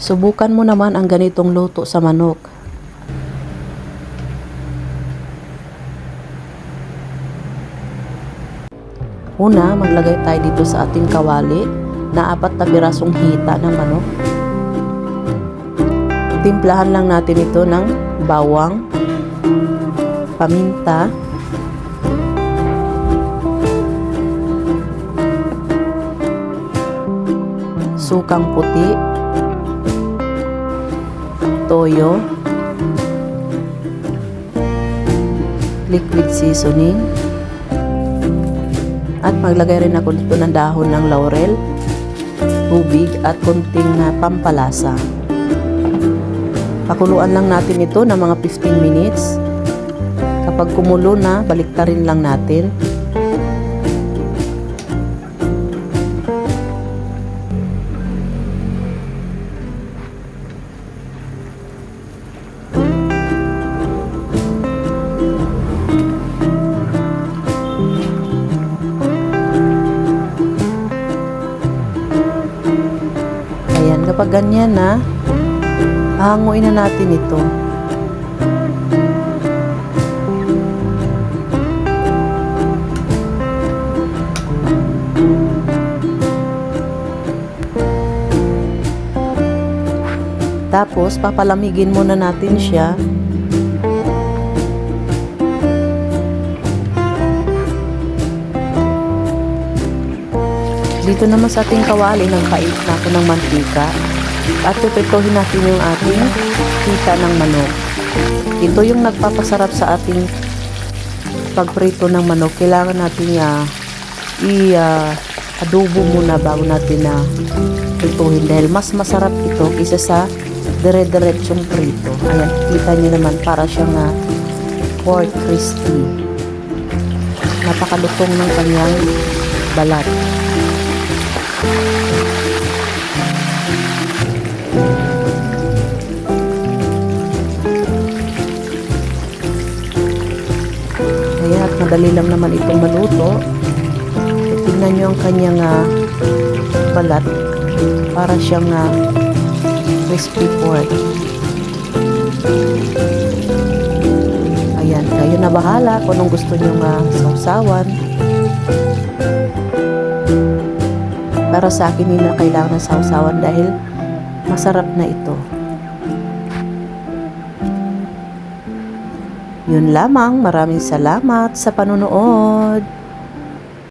Subukan mo naman ang ganitong luto sa manok. Una, maglagay tayo dito sa ating kawali na 4 na pirasong hita ng manok. Timplahan lang natin ito ng bawang, paminta, sukang puti, toyo, liquid seasoning, at maglagay rin ako dito ng dahon ng laurel, tubig at konting pampalasa. Pakuluan lang natin ito ng mga 15 minutes. Kapag kumulo na, baliktarin lang natin. Ayan, kapag ganyan na, hahanguin na natin ito. Tapos, papalamigin muna natin siya. Dito naman sa ating kawali, nagpait na ako ng mantika. At pipituhin natin yung ating hita ng manok. Ito yung nagpapasarap sa ating pagprito ng manok. Kailangan natin i-adobo muna bago natin na prituhin dahil mas masarap ito kaysa sa dire-diretsong prito. Ayan, kita nyo naman para siyang pork crispy. Napakalutong ng kanyang balat. Kaya at madali lang naman itong maluto. Tingnan nyo ang kanyang balat para siyang crispy pork. Ayan, kayo na bahala kung anong gusto nyo sausawan. Para sa akin, hindi na kailangan ng sausawan dahil masarap na ito. Yun lamang, maraming salamat sa panunood.